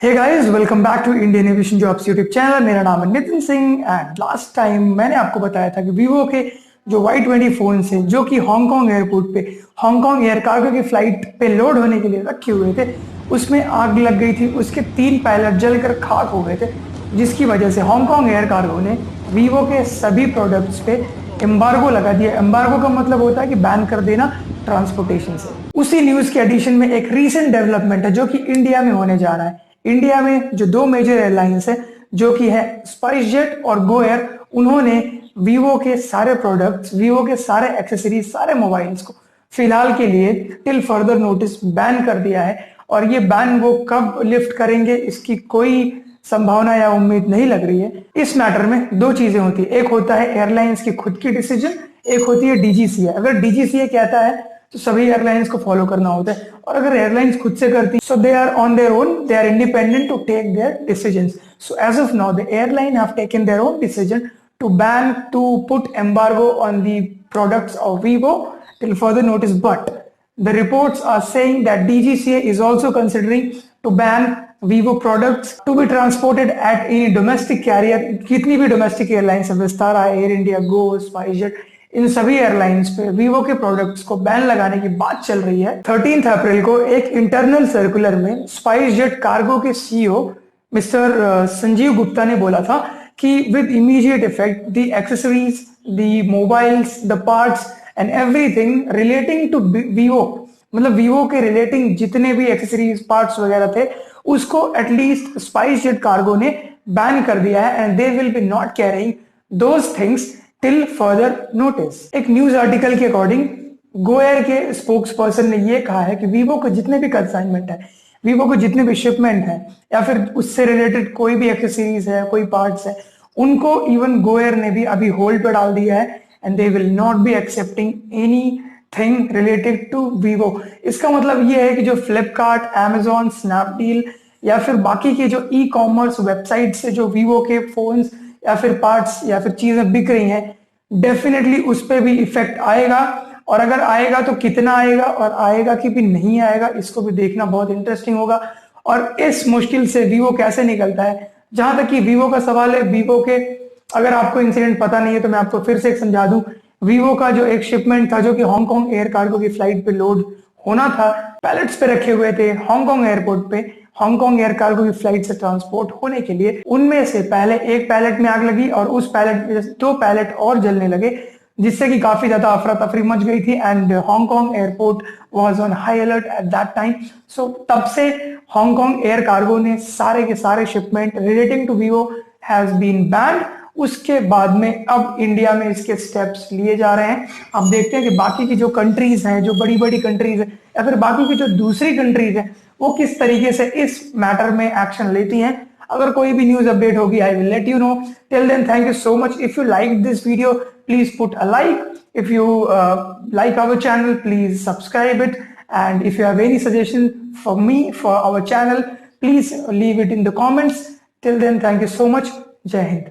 Hey guys, welcome back to Indian aviation jobs YouTube channel. मेरा नाम है Nitin Singh and last time मैंने आपको बताया था कि वीवो के जो Y20 फोन है जो कि हांगकांग एयरपोर्ट पे हांगकांग एयर कार्गो की फ्लाइट पे लोड होने के लिए रखे हुए थे, उसमें आग लग गई थी। उसके 3 पायलट जलकर खाक हो गए थे, जिसकी वजह से हांगकांग एयर कार्गो ने वीवो के सभी प्रोडक्ट्स पे एम्बार्गो लगा दिया। एम्बार्गो का मतलब होता है कि बैन कर देना ट्रांसपोर्टेशन से। उसी न्यूज के एडिशन में एक रीसेंट डेवलपमेंट है जो कि इंडिया में होने जा रहा है। इंडिया में जो 2 मेजर एयरलाइंस है जो कि है स्पाइसजेट और गो एयर, उन्होंने वीवो के सारे प्रोडक्ट्स, वीवो के सारे एक्सेसरीज, सारे मोबाइल्स को फिलहाल के लिए टिल फर्दर नोटिस बैन कर दिया है। और ये बैन वो कब लिफ्ट करेंगे इसकी कोई संभावना या उम्मीद नहीं लग रही है। इस मैटर में 2 चीजें होती है, एक होता है एयरलाइंस की खुद की डिसीजन, एक होती है डीजीसीए। अगर डीजीसीए कहता है तो सभी एयरलाइंस को फॉलो करना होता है, और अगर एयरलाइंस खुद से करती so they are on their own, they are independent to take their decisions. So as of now the airline have taken their own decision to ban, to put embargo on the products of Vivo till further notice. But the reports are saying that DGCA is also considering to ban Vivo products to be transported at any domestic carrier। कितनी भी domestic airlines है, Vistara, air India, गो, SpiceJet, इन सभी airlines पे Vivo के products को ban लगाने की बात चल रही है। 13 अप्रैल को एक इंटरनल सर्कुलर में स्पाइसजेट कार्गो के सीईओ मिस्टर संजीव गुप्ता ने बोला था कि with immediate effect the accessories, the mobiles, the parts and everything relating to Vivo, मतलब वीवो के रिलेटिंग जितने भी एक्सेसरीज, पार्ट्स वगैरह थे, उसको एटलीस्ट स्पाइसजेट कार्गो ने बैन कर दिया है and they will be not carrying those things till further notice. एक न्यूज आर्टिकल के अकॉर्डिंग गो एयर के स्पोक्स पर्सन ने यह कहा है कि वीवो को जितने भी कंसाइनमेंट है, वीवो को जितने भी शिपमेंट है या फिर उससे रिलेटेड कोई भी एक्सेसरीज है, कोई पार्ट्स है, उनको इवन गो एयर ने भी अभी होल्ड पे डाल दिया है and they will not be accepting anything related to Vivo. इसका मतलब यह है कि जो फ्लिपकार्ट, अमेजॉन, स्नैपडील या फिर बाकी के जो ई कॉमर्स वेबसाइट से जो वीवो के फोन्स या फिर पार्ट्स या फिर चीजें बिक रही हैं, डेफिनेटली उस पर भी इफेक्ट आएगा। और अगर आएगा तो कितना आएगा, और आएगा कि भी नहीं आएगा, इसको भी देखना बहुत इंटरेस्टिंग होगा। और इस मुश्किल से वीवो कैसे निकलता है। जहां तक कि वीवो का सवाल है, वीवो के, अगर आपको इंसिडेंट पता नहीं है तो मैं आपको फिर से एक समझा दूं। वीवो का जो एक शिपमेंट था जो कि हांगकांग एयर कार्गो की फ्लाइट पे लोड होना था, पैलेट्स पे रखे हुए थे हांगकांग एयरपोर्ट पे, हांगकांग एयर कार्गो की फ्लाइट से ट्रांसपोर्ट होने के लिए। उनमें से पहले एक पैलेट में आग लगी और उस पैलेट में 2 पैलेट और जलने लगे, जिससे कि काफी ज्यादा अफरा तफरी मच गई थी and Hong Kong airport was on high alert at that time. So तब से हांगकांग एयर कार्गो ने सारे के सारे shipment relating to Vivo has been banned. उसके बाद में अब इंडिया में इसके स्टेप्स लिए जा रहे हैं। अब देखते हैं कि बाकी की जो कंट्रीज हैं, जो बड़ी बड़ी कंट्रीज है, या फिर बाकी की जो दूसरी कंट्रीज है, वो किस तरीके से इस मैटर में एक्शन लेती हैं। अगर कोई भी न्यूज अपडेट होगी, I will let you know. Till then, thank you so much. If you like this video, please put a like. If you like our channel, please subscribe it. And if you have any suggestion for me for our channel, please leave it in the comments. Till then, thank you so much. Jai Hind.